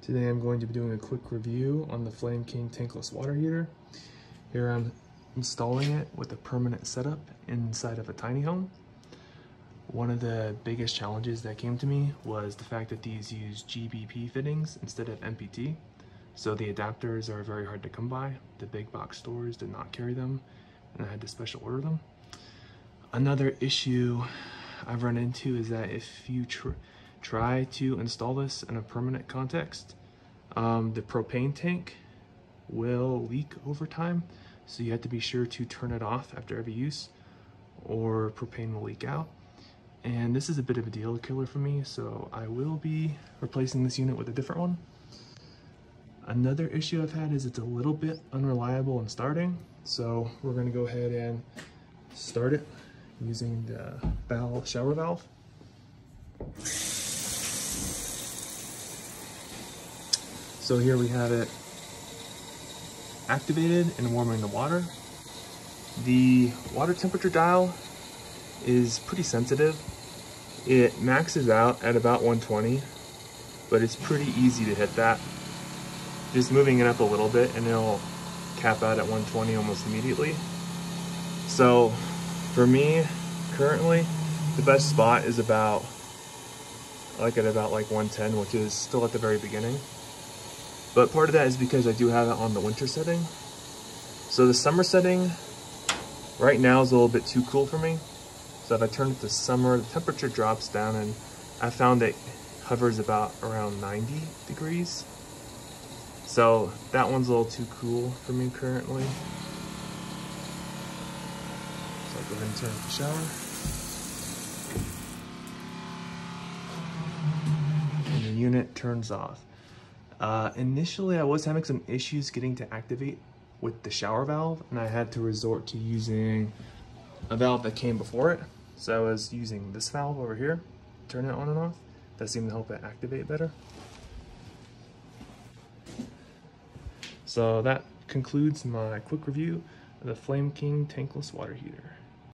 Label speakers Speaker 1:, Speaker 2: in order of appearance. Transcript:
Speaker 1: Today I'm going to be doing a quick review on the Flame King Tankless water heater. Here I'm installing it with a permanent setup inside of a tiny home. One of the biggest challenges that came to me was the fact that these use GBP fittings instead of MPT. So the adapters are very hard to come by. The big box stores did not carry them, and I had to special order them. Another issue I've run into is that if you try to install this in a permanent context, the propane tank will leak over time, so you have to be sure to turn it off after every use or propane will leak out. And this is a bit of a deal killer for me, so I will be replacing this unit with a different one. Another issue I've had is it's a little bit unreliable in starting, so we're going to go ahead and start it using the shower valve. So here we have it activated and warming the water. The water temperature dial is pretty sensitive. It maxes out at about 120, but it's pretty easy to hit that. Just moving it up a little bit and it'll cap out at 120 almost immediately. So for me, currently, the best spot is about 110, which is still at the very beginning. But part of that is because I do have it on the winter setting. So the summer setting right now is a little bit too cool for me. So if I turn it to summer, the temperature drops down and I found it hovers about around 90 degrees. So that one's a little too cool for me currently. So I'll go ahead and turn off the shower. And the unit turns off. Initially I was having some issues getting to activate with the shower valve, and I had to resort to using a valve that came before it. So I was using this valve over here, turn it on and off. That seemed to help it activate better. So that concludes my quick review of the Flame King Tankless water heater.